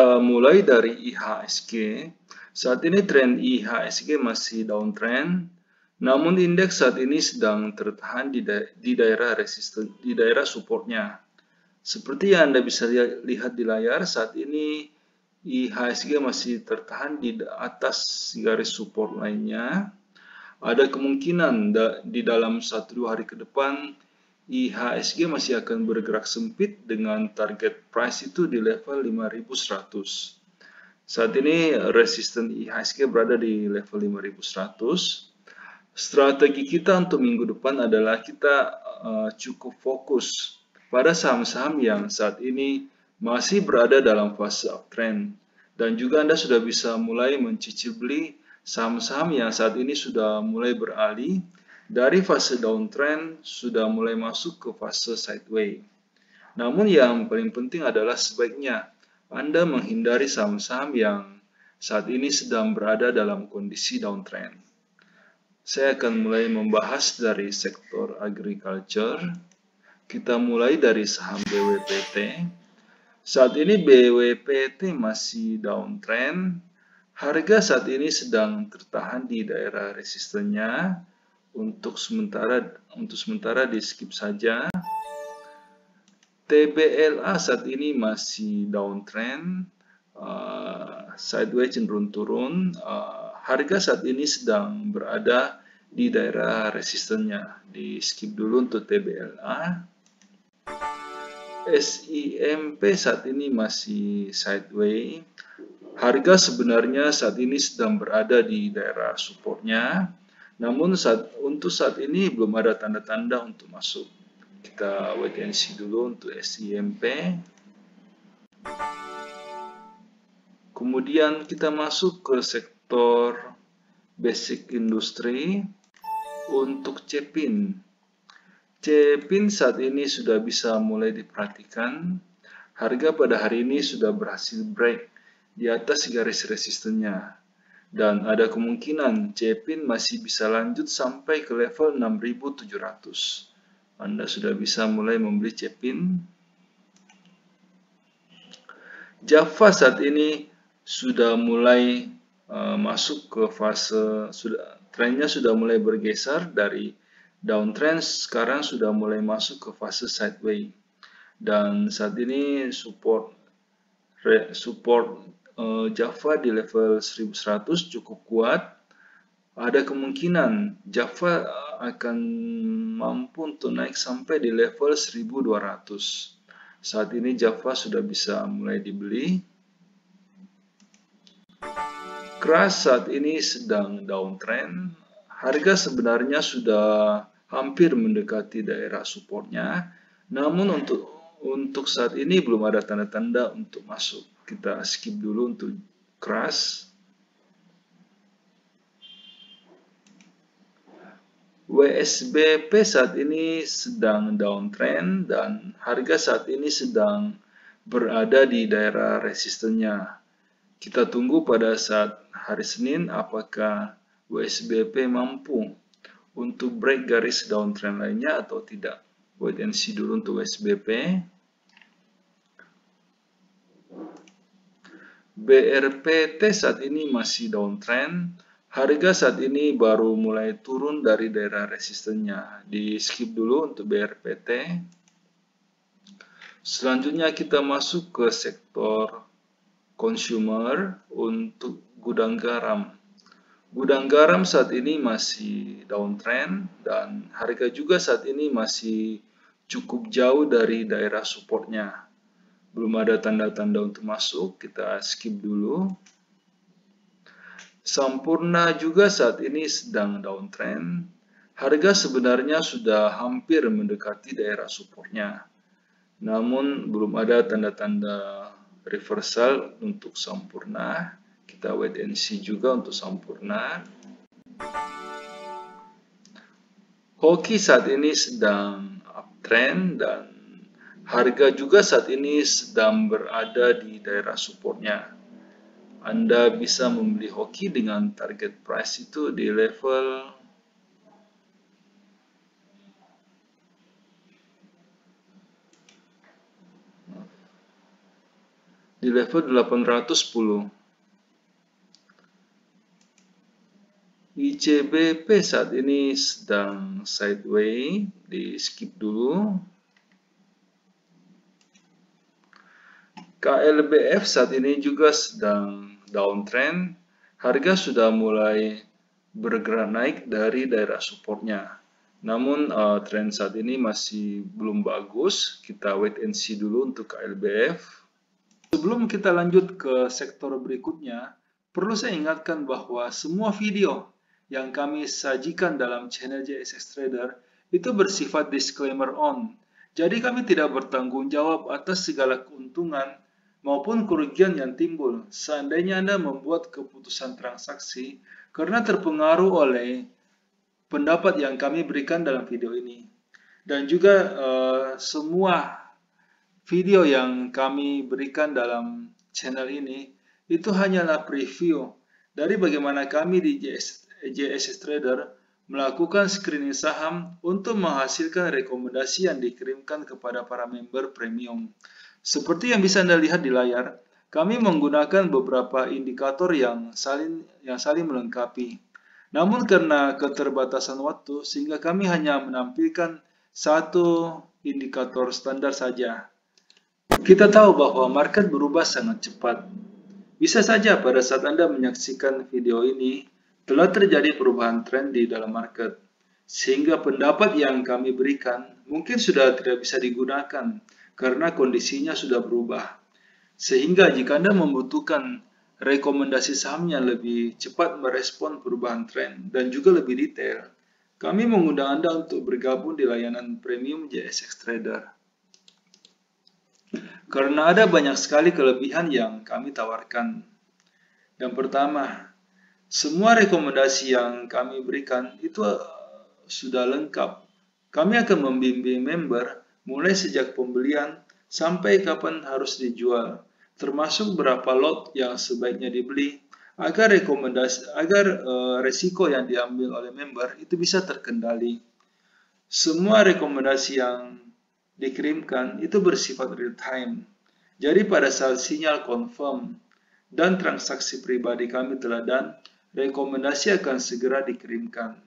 Mulai dari IHSG, saat ini tren IHSG masih downtrend, namun indeks saat ini sedang tertahan di daerah resisten, di daerah supportnya. Seperti yang Anda bisa lihat di layar, saat ini IHSG masih tertahan di atas garis support lainnya. Ada kemungkinan di dalam 1-2 hari ke depan IHSG masih akan bergerak sempit dengan target price itu di level 5100. Saat ini resisten IHSG berada di level 5100. Strategi kita untuk minggu depan adalah kita cukup fokus pada saham-saham yang saat ini masih berada dalam fase uptrend. Dan juga Anda sudah bisa mulai mencicil beli saham-saham yang saat ini sudah mulai beralih dari fase downtrend, sudah mulai masuk ke fase sideways. Namun yang paling penting adalah sebaiknya Anda menghindari saham-saham yang saat ini sedang berada dalam kondisi downtrend. Saya akan mulai membahas dari sektor agriculture. Kita mulai dari saham BWPT. Saat ini BWPT masih downtrend. Harga saat ini sedang tertahan di daerah resistennya. Untuk sementara di skip saja. TBLA saat ini masih downtrend, sideways cenderung turun. Harga saat ini sedang berada di daerah resistennya. Di skip dulu untuk TBLA. SIMP saat ini masih sideways. Harga sebenarnya saat ini sedang berada di daerah supportnya. Namun untuk saat ini belum ada tanda-tanda untuk masuk. Kita wait and see dulu untuk SIMP. Kemudian kita masuk ke sektor basic industry untuk Cepin. Cepin saat ini sudah bisa mulai diperhatikan. Harga pada hari ini sudah berhasil break di atas garis resistennya. Dan ada kemungkinan Cepin masih bisa lanjut sampai ke level 6700. Anda sudah bisa mulai membeli Cepin. Java saat ini sudah mulai masuk ke fase, trennya sudah mulai bergeser dari downtrend, sekarang sudah mulai masuk ke fase sideways. Dan saat ini support Java di level 1100 cukup kuat. Ada kemungkinan Java akan mampu untuk naik sampai di level 1200. Saat ini Java sudah bisa mulai dibeli. Crush saat ini sedang downtrend. Harga sebenarnya sudah hampir mendekati daerah supportnya. Namun untuk saat ini belum ada tanda-tanda untuk masuk. Kita skip dulu untuk Crush. WSBP saat ini sedang downtrend dan harga saat ini sedang berada di daerah resistennya. Kita tunggu pada saat hari Senin apakah WSBP mampu untuk break garis downtrend lainnya atau tidak. Wait and see dulu untuk WSBP. BRPT saat ini masih downtrend. Harga saat ini baru mulai turun dari daerah resistennya. Di skip dulu untuk BRPT. Selanjutnya kita masuk ke sektor consumer untuk gudang garam. Gudang garam saat ini masih downtrend dan harga juga saat ini masih cukup jauh dari daerah supportnya. Belum ada tanda-tanda untuk masuk, kita skip dulu. Sampurna juga saat ini sedang downtrend. Harga sebenarnya sudah hampir mendekati daerah supportnya. Namun belum ada tanda-tanda reversal untuk Sampurna. Kita wait and see juga untuk Sampurna. Hoki saat ini sedang uptrend dan harga juga saat ini sedang berada di daerah supportnya. Anda bisa membeli Hoki dengan target price itu di level di level 810. ICBP saat ini sedang sideways, di skip dulu. KLBF saat ini juga sedang downtrend. Harga sudah mulai bergerak naik dari daerah supportnya. Namun tren saat ini masih belum bagus. Kita wait and see dulu untuk KLBF. Sebelum kita lanjut ke sektor berikutnya, perlu saya ingatkan bahwa semua video yang kami sajikan dalam channel JSX Trader itu bersifat disclaimer on. Jadi kami tidak bertanggung jawab atas segala keuntungan maupun kerugian yang timbul seandainya Anda membuat keputusan transaksi karena terpengaruh oleh pendapat yang kami berikan dalam video ini. Dan juga semua video yang kami berikan dalam channel ini itu hanyalah preview dari bagaimana kami di JSX Trader melakukan screening saham untuk menghasilkan rekomendasi yang dikirimkan kepada para member premium. Seperti yang bisa Anda lihat di layar, kami menggunakan beberapa indikator yang saling melengkapi. Namun karena keterbatasan waktu, sehingga kami hanya menampilkan satu indikator standar saja. Kita tahu bahwa market berubah sangat cepat. Bisa saja pada saat Anda menyaksikan video ini, telah terjadi perubahan tren di dalam market. Sehingga pendapat yang kami berikan mungkin sudah tidak bisa digunakan karena kondisinya sudah berubah. Sehingga jika Anda membutuhkan rekomendasi saham yang lebih cepat merespon perubahan tren dan juga lebih detail, kami mengundang Anda untuk bergabung di layanan premium JSX Trader. Karena ada banyak sekali kelebihan yang kami tawarkan. Yang pertama, semua rekomendasi yang kami berikan itu sudah lengkap. Kami akan membimbing member mulai sejak pembelian sampai kapan harus dijual, termasuk berapa lot yang sebaiknya dibeli agar resiko yang diambil oleh member itu bisa terkendali. Semua rekomendasi yang dikirimkan itu bersifat real time. Jadi pada saat sinyal confirm dan transaksi pribadi kami telah done, rekomendasi akan segera dikirimkan.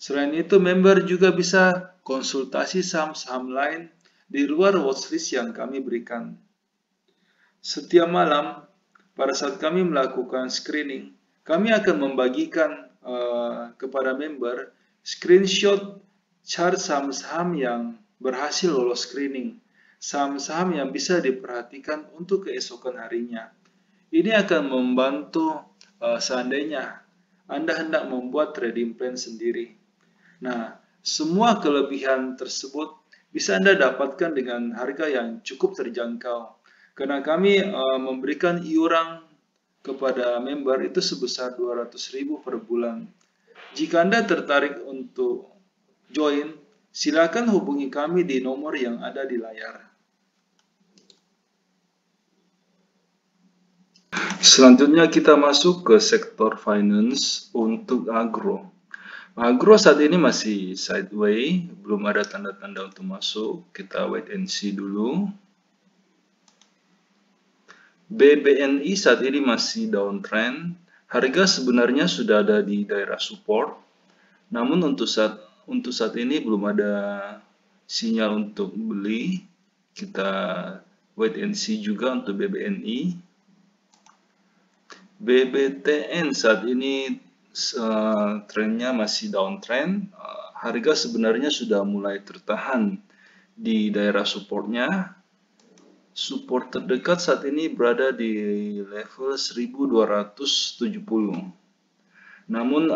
Selain itu, member juga bisa konsultasi saham-saham lain di luar watchlist yang kami berikan. Setiap malam, pada saat kami melakukan screening, kami akan membagikan kepada member screenshot chart saham-saham yang berhasil lolos screening, saham-saham yang bisa diperhatikan untuk keesokan harinya. Ini akan membantu seandainya Anda hendak membuat trading plan sendiri. Nah, semua kelebihan tersebut bisa Anda dapatkan dengan harga yang cukup terjangkau. Karena kami memberikan iuran kepada member itu sebesar 200.000 per bulan. Jika Anda tertarik untuk join, silakan hubungi kami di nomor yang ada di layar. Selanjutnya kita masuk ke sektor finance untuk agro. Agro saat ini masih sideways, belum ada tanda-tanda untuk masuk. Kita wait and see dulu. BBNI saat ini masih downtrend. Harga sebenarnya sudah ada di daerah support. Namun untuk saat ini belum ada sinyal untuk beli. Kita wait and see juga untuk BBNI. BBTN saat ini trennya masih downtrend. Harga sebenarnya sudah mulai tertahan di daerah supportnya. Support terdekat saat ini berada di level 1270. Namun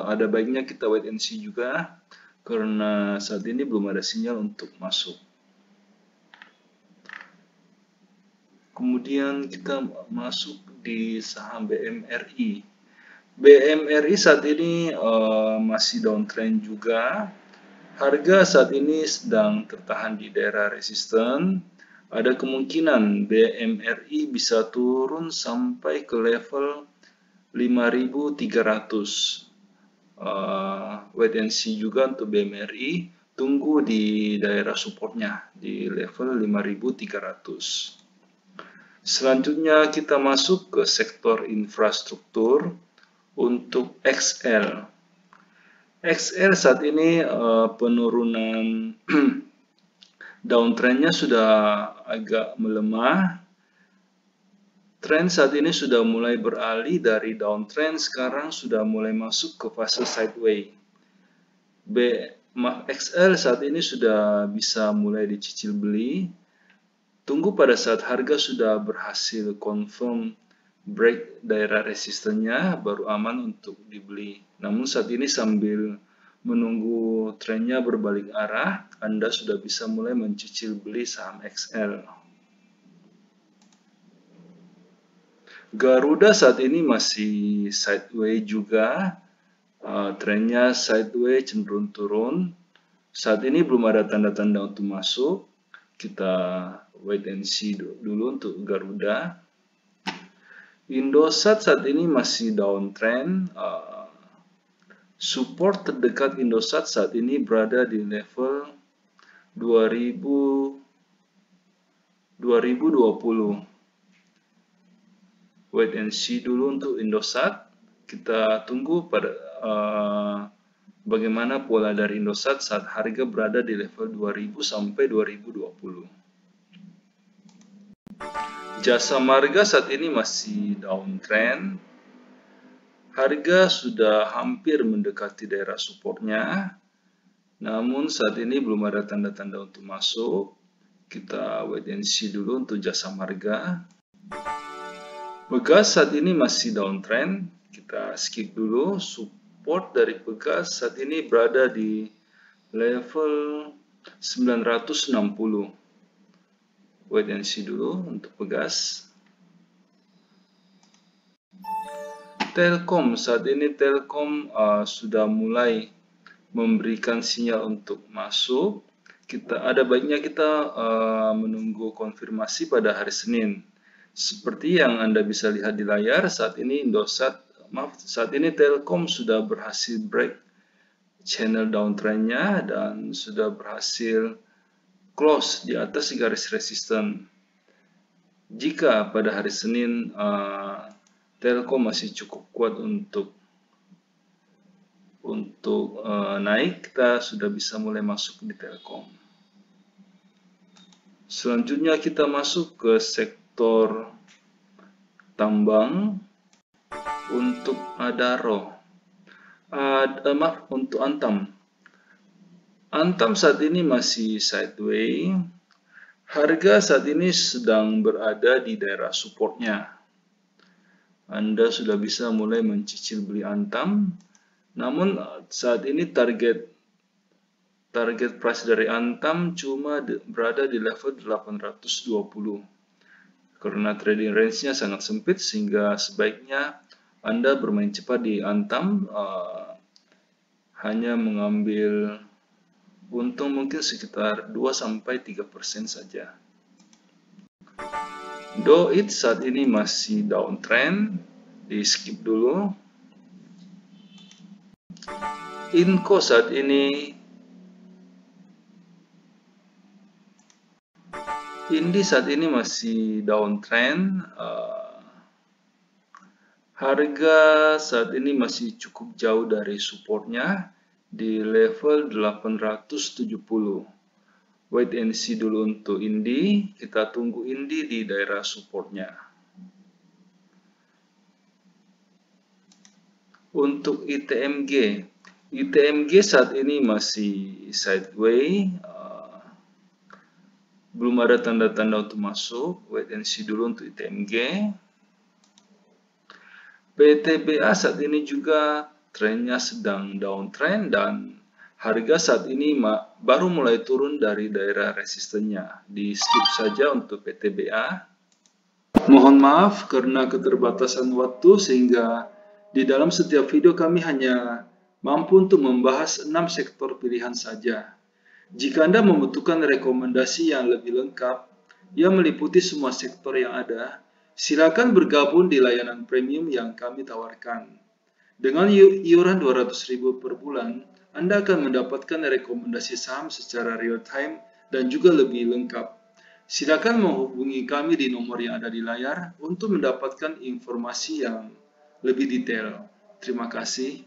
ada baiknya kita wait and see juga karena saat ini belum ada sinyal untuk masuk. Kemudian kita masuk di saham BMRI. BMRI saat ini masih downtrend juga. Harga saat ini sedang tertahan di daerah resisten. Ada kemungkinan BMRI bisa turun sampai ke level 5.300. Wait and see juga untuk BMRI. Tunggu di daerah supportnya di level 5.300. Selanjutnya kita masuk ke sektor infrastruktur untuk XL. XL saat ini penurunan downtrendnya sudah agak melemah. Tren saat ini sudah mulai beralih dari downtrend, sekarang sudah mulai masuk ke fase sideways. XL saat ini sudah bisa mulai dicicil beli. Tunggu pada saat harga sudah berhasil confirm break daerah resistennya, baru aman untuk dibeli. Namun saat ini sambil menunggu trennya berbalik arah, Anda sudah bisa mulai mencicil beli saham XL. Garuda saat ini masih sideways juga, trennya sideways cenderung turun. Saat ini belum ada tanda-tanda untuk masuk, kita wait and see dulu untuk Garuda. Indosat saat ini masih downtrend. Support terdekat Indosat saat ini berada di level 2020. Wait and see dulu untuk Indosat. Kita tunggu pada bagaimana pola dari Indosat saat harga berada di level 2000 sampai 2020. Jasa Marga saat ini masih downtrend. Harga sudah hampir mendekati daerah supportnya. Namun saat ini belum ada tanda-tanda untuk masuk. Kita wait and see dulu untuk Jasa Marga. Pegas saat ini masih downtrend, kita skip dulu. Support dari Pegas saat ini berada di level 960. Wait and see dulu untuk Pegas. Telkom saat ini Telkom sudah mulai memberikan sinyal untuk masuk. Ada baiknya kita menunggu konfirmasi pada hari Senin. Seperti yang Anda bisa lihat di layar, saat ini Telkom sudah berhasil break channel downtrendnya dan sudah berhasil close di atas garis resisten. Jika pada hari Senin Telkom masih cukup kuat untuk naik, kita sudah bisa mulai masuk di Telkom. Selanjutnya kita masuk ke sektor tambang untuk Adaro. Untuk Antam. Antam saat ini masih sideways. Harga saat ini sedang berada di daerah supportnya. Anda sudah bisa mulai mencicil beli Antam. Namun saat ini target price dari Antam cuma berada di level 820. Karena trading range-nya sangat sempit, sehingga sebaiknya Anda bermain cepat di Antam, hanya mengambil untung mungkin sekitar 2-3% saja. Doit saat ini masih downtrend, di skip dulu. Inco saat ini Indi saat ini masih downtrend. Harga saat ini masih cukup jauh dari supportnya di level 870. Wait and see dulu untuk Indi. Kita tunggu Indi di daerah supportnya. Untuk ITMG saat ini masih sideways. Belum ada tanda-tanda untuk masuk. Wait and see dulu untuk ITMG. PTBA saat ini juga trennya sedang downtrend dan harga saat ini baru mulai turun dari daerah resistennya. Di skip saja untuk PTBA. Mohon maaf karena keterbatasan waktu, sehingga di dalam setiap video kami hanya mampu untuk membahas 6 sektor pilihan saja. Jika Anda membutuhkan rekomendasi yang lebih lengkap, yang meliputi semua sektor yang ada, silakan bergabung di layanan premium yang kami tawarkan. Dengan iuran 200.000 per bulan, Anda akan mendapatkan rekomendasi saham secara real time dan juga lebih lengkap. Silakan menghubungi kami di nomor yang ada di layar untuk mendapatkan informasi yang lebih detail. Terima kasih.